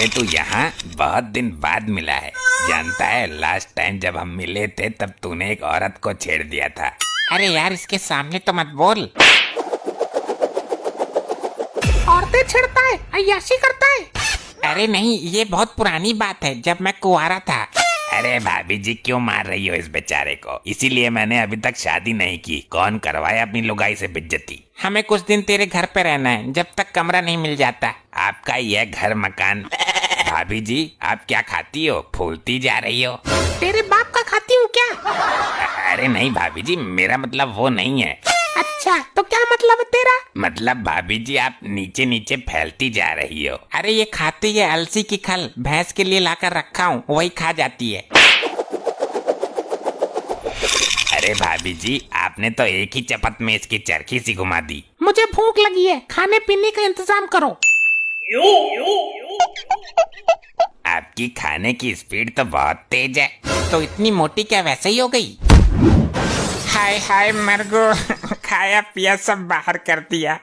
अरे तू यहाँ बहुत दिन बाद मिला है। जानता है लास्ट टाइम जब हम मिले थे तब तूने एक औरत को छेड़ दिया था। अरे यार इसके सामने तो मत बोल। औरतें छेड़ता है, अय्याशी करता है। अरे नहीं, ये बहुत पुरानी बात है, जब मैं कुंवारा था। अरे भाभी जी क्यों मार रही हो इस बेचारे को? इसीलिए मैंने अभी तक शादी नहीं की। कौन करवाए अपनी लुगाई से बेइज्जती? हमें कुछ दिन तेरे घर पे रहना है, जब तक कमरा नहीं मिल जाता। आपका यह घर मकान। भाभी जी आप क्या खाती हो? फूलती जा रही हो। तेरे बाप का खाती हूँ क्या? अरे नहीं भाभी जी, मेरा मतलब वो नहीं है। अच्छा तो क्या मतलब है तेरा? मतलब भाभी जी आप नीचे नीचे फैलती जा रही हो। अरे ये खाती है अलसी की खल, भैंस के लिए लाकर रखा हूँ, वही खा जाती है। अरे भाभी जी आपने तो एक ही चपत में इसकी चरखी सी घुमा दी। मुझे भूख लगी है, खाने पीने का इंतजाम करो। आपकी खाने की स्पीड तो बहुत तेज है। तो इतनी मोटी क्या वैसे ही हो गई? हाय हाय मरगो, खाया पिया सब बाहर कर दिया।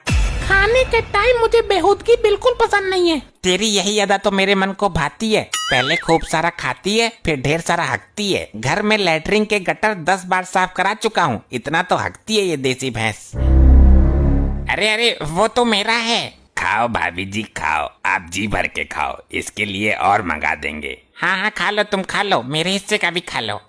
खाने के टाइम मुझे बेहूदगी बिल्कुल पसंद नहीं है। तेरी यही अदा तो मेरे मन को भाती है। पहले खूब सारा खाती है, फिर ढेर सारा हकती है। घर में लैट्रिन के गटर 10 बार साफ करा चुका हूँ, इतना तो हकती है ये देसी भैंस। अरे अरे वो तो मेरा है। खाओ भाभी जी खाओ, आप जी भर के खाओ, इसके लिए और मंगा देंगे। हाँ हाँ खा लो, तुम खा लो, मेरे हिस्से का भी खा लो।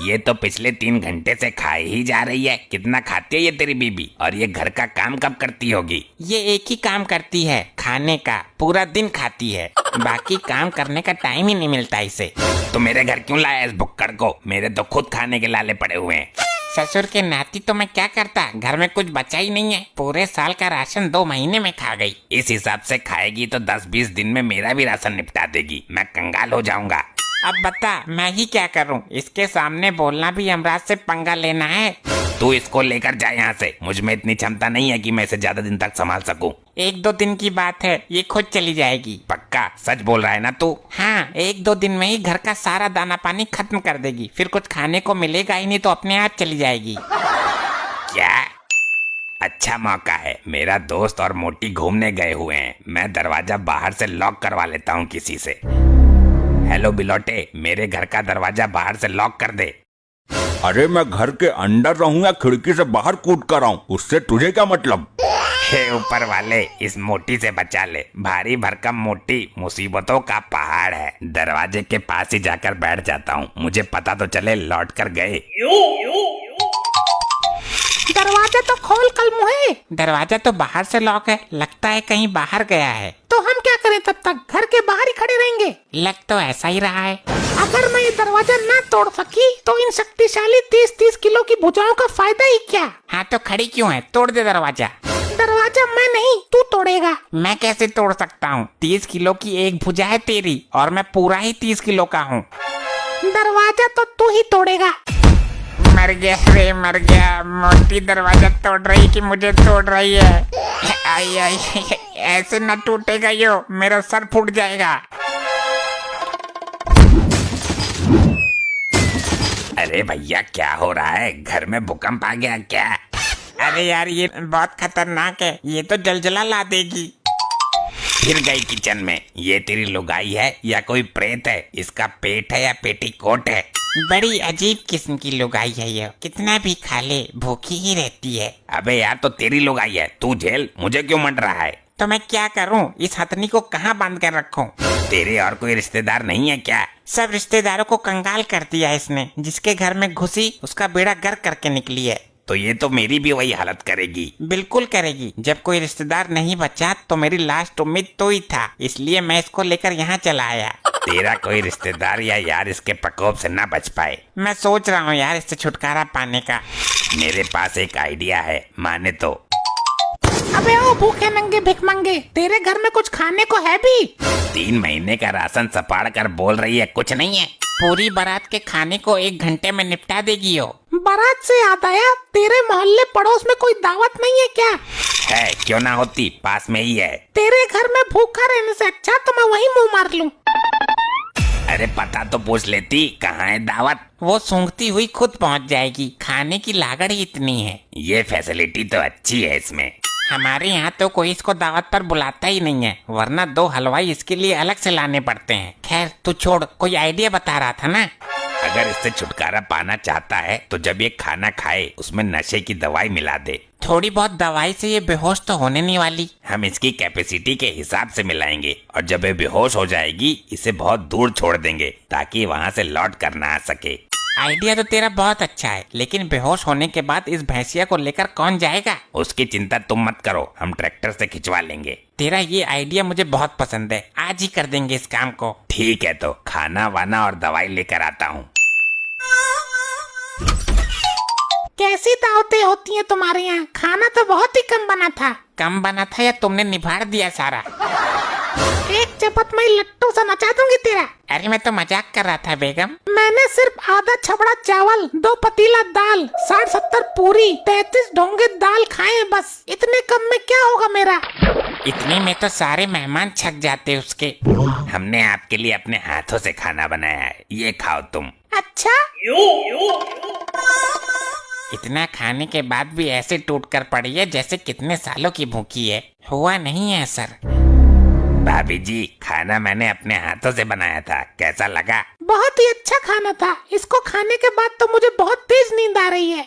ये तो पिछले 3 घंटे से खाई ही जा रही है। कितना खाती है ये तेरी बीबी? और ये घर का काम कब करती होगी? ये एक ही काम करती है, खाने का। पूरा दिन खाती है, बाकी काम करने का टाइम ही नहीं मिलता इसे। तो मेरे घर क्यों लाया इस भुक्कड़ को? मेरे तो खुद खाने के लाले पड़े हुए हैं। ससुर के नाती तो मैं क्या करता, घर में कुछ बचा ही नहीं है। पूरे साल का राशन 2 महीने में खा गई। इस हिसाब से खाएगी तो 10-20 दिन में मेरा भी राशन निपटा देगी। मैं कंगाल हो जाऊंगा। अब बता मैं ही क्या करूं? इसके सामने बोलना भी यमराज से पंगा लेना है। तू इसको लेकर जा यहाँ से। मुझ में इतनी क्षमता नहीं है कि मैं इसे ज्यादा दिन तक संभाल सकूं। 1-2 दिन की बात है, ये खुद चली जाएगी। पक्का सच बोल रहा है ना तू? हाँ, 1-2 दिन में ही घर का सारा दाना पानी खत्म कर देगी। फिर कुछ खाने को मिलेगा ही नहीं तो अपने आप चली जाएगी। क्या? अच्छा मौका है। मेरा दोस्त और मोटी घूमने गए हुए हैं। मैं दरवाजा बाहर से लॉक करवा लेता हूँ किसी से। हेलो बिलोटे, मेरे घर का दरवाजा बाहर से लॉक कर दे। अरे मैं घर के अंदर रहूं या खिड़की से बाहर कूद कर आऊं, उससे तुझे क्या मतलब? हे ऊपर वाले, इस मोटी से बचा ले। भारी भरकम मोटी मुसीबतों का पहाड़ है। दरवाजे के पास ही जाकर बैठ जाता हूँ, मुझे पता तो चले लौट कर गए। दरवाजा तो खोल कल मुहे। दरवाजा तो बाहर से लॉक है, लगता है कहीं बाहर गया है। तो हम क्या करें तब तक? घर के बाहर ही खड़े रहेंगे। लग तो ऐसा ही रहा है। अगर मैं ये दरवाजा ना तोड़ सकी तो इन शक्तिशाली 30-30 किलो की भुजाओं का फायदा ही क्या? हाँ तो खड़ी क्यों है? तोड़ दे दरवाजा। दरवाजा मैं नहीं तू तोड़ेगा। मैं कैसे तोड़ सकता हूँ? 30 किलो की एक भुजा है तेरी, और मैं पूरा ही 30 किलो का हूँ। दरवाजा तो तू ही तोड़ेगा। मर गया रे मर गया। मोटी दरवाजा तोड़ रही कि मुझे तोड़ रही है? आई आई, ऐसे न टूटेगा यो, मेरा सर फूट जाएगा। अरे भैया क्या हो रहा है? घर में भूकंप आ गया क्या? अरे यार ये बहुत खतरनाक है, ये तो जलजला ला देगी। फिर गई किचन में। ये तेरी लुगाई है या कोई प्रेत है? इसका पेट है या पेटीकोट है? बड़ी अजीब किस्म की लुगाई है ये, कितना भी खा ले भूखी ही रहती है। अबे यार तो तेरी लुगाई है, तू झेल। मुझे क्यों मंड रहा है? तो मैं क्या करूं? इस हथनी को कहाँ बांध कर रखूं? तेरे और कोई रिश्तेदार नहीं है क्या? सब रिश्तेदारों को कंगाल कर दिया इसने। जिसके घर में घुसी उसका बेड़ा गर्क करके निकली है। तो ये तो मेरी भी वही हालत करेगी। बिल्कुल करेगी। जब कोई रिश्तेदार नहीं बचा तो मेरी लास्ट उम्मीद तो ही था, इसलिए मैं इसको लेकर यहाँ चला आया। तेरा कोई रिश्तेदार या यार इसके प्रकोप से ना बच पाए। मैं सोच रहा हूँ यार इससे छुटकारा पाने का। मेरे पास एक आइडिया है, माने तो। अबे ओ भूखे नंगे भिखमंगे, तेरे घर में कुछ खाने को है भी? 3 महीने का राशन सपाड़ कर बोल रही है कुछ नहीं है। पूरी बारात के खाने को 1 घंटे में निपटा देगी हो। बारात से याद आया, तेरे मोहल्ले पड़ोस में कोई दावत नहीं है क्या? है, क्यों ना होती, पास में ही है। तेरे घर में भूखा रहने से अच्छा तो मैं वहीं मुंह मार लूं। अरे पता तो पूछ लेती, कहाँ है दावत? वो सूंघती हुई खुद पहुंच जाएगी, खाने की लागत ही इतनी है। ये फैसिलिटी तो अच्छी है इसमें। हमारे यहाँ तो कोई इसको दावत पर बुलाता ही नहीं है, वरना 2 हलवाई इसके लिए अलग से लाने पड़ते हैं। खैर तू छोड़, कोई आइडिया बता रहा था ना। अगर इससे छुटकारा पाना चाहता है तो जब ये खाना खाए उसमें नशे की दवाई मिला दे। थोड़ी बहुत दवाई से ये बेहोश तो होने नहीं वाली। हम इसकी कैपेसिटी के हिसाब से मिलाएंगे और जब ये बेहोश हो जाएगी इसे बहुत दूर छोड़ देंगे ताकि वहाँ से लौट कर ना आ सके। आइडिया तो तेरा बहुत अच्छा है, लेकिन बेहोश होने के बाद इस भैंसिया को लेकर कौन जाएगा? उसकी चिंता तुम मत करो, हम ट्रैक्टर से खिंचवा लेंगे। तेरा ये आइडिया मुझे बहुत पसंद है, आज ही कर देंगे इस काम को। ठीक है तो खाना वाना और दवाई लेकर आता हूँ। कैसी दावतें होती हैं तुम्हारे यहाँ? खाना तो बहुत ही कम बना था। कम बना था या तुमने निभाड़ दिया सारा? एक चपत में ही लट्टू सा नचा दूंगी तेरा। अरे मैं तो मजाक कर रहा था बेगम। मैंने सिर्फ आधा छबड़ा चावल, 2 पतीला दाल, 60-70 पूरी, 33 ढोंगे दाल खाए बस। इतने कम में क्या होगा मेरा? इतने में तो सारे मेहमान छक जाते उसके। हमने आपके लिए अपने हाथों से खाना बनाया है, ये खाओ तुम। अच्छा, इतना खाने के बाद भी ऐसे टूट कर पड़ी है जैसे कितने सालों की भूखी है। हुआ नहीं है सर। भाभी जी, खाना मैंने अपने हाथों से बनाया था, कैसा लगा? बहुत ही अच्छा खाना था। इसको खाने के बाद तो मुझे बहुत तेज नींद आ रही है।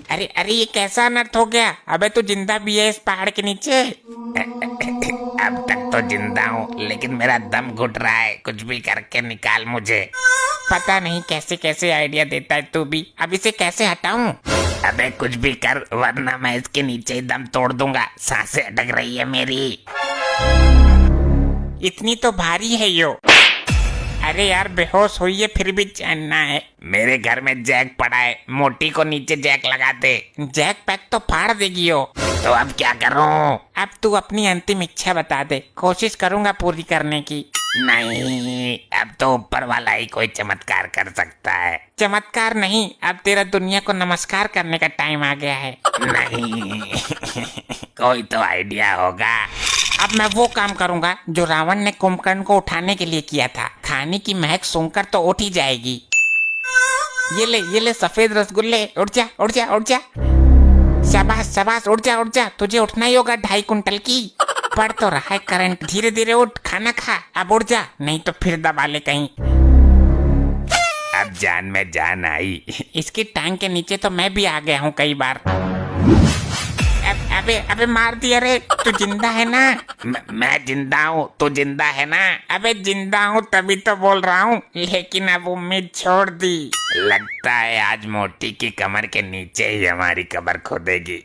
अरे अरे ये कैसा अनर्थ हो गया? अबे तू जिंदा भी है इस पहाड़ के नीचे? अब तक तो जिंदा हूँ लेकिन मेरा दम घुट रहा है, कुछ भी करके निकाल मुझे। पता नहीं कैसे कैसे आइडिया देता है तू भी। अब इसे कैसे हटाऊं? अबे कुछ भी कर वरना मैं इसके नीचे ही दम तोड़ दूंगा, सांसें अटक रही है मेरी। इतनी तो भारी है यो। अरे यार बेहोश हुई है फिर भी चैन ना है। मेरे घर में जैक पड़ा है, मोटी को नीचे जैक लगा दे। जैक पैक तो फाड़ देगी यो। तो अब क्या करूं? अब तू अपनी अंतिम इच्छा बता दे, कोशिश करूंगा पूरी करने की। नहीं, अब तो ऊपर वाला ही कोई चमत्कार कर सकता है। चमत्कार नहीं, अब तेरा दुनिया को नमस्कार करने का टाइम आ गया है। नहीं कोई तो आइडिया होगा। अब मैं वो काम करूंगा जो रावण ने कुंभकर्ण को उठाने के लिए किया था। खाने की महक सूंघकर तो उठ ही जाएगी। ये ले सफेद रसगुल्ले, उठ जा उठ जा उठ जा। शाबाश शाबाश, उठ जा, तुझे उठना ही होगा 2.5 कुंटल की। पड़ तो रहा है करंट, धीरे धीरे उठ, खाना खा, अब उठ जा, नहीं तो फिर दबा ले कहीं। अब जान में जान आई। इसकी टांग के नीचे तो मैं भी आ गया हूँ कई बार। अबे मार दिया रे। तू जिंदा है ना? मैं जिंदा हूँ, तू जिंदा है ना? अबे जिंदा हूँ तभी तो बोल रहा हूँ, लेकिन अब उम्मीद छोड़ दी। लगता है आज मोटी की कमर के नीचे ही हमारी कब्र खोदेगी।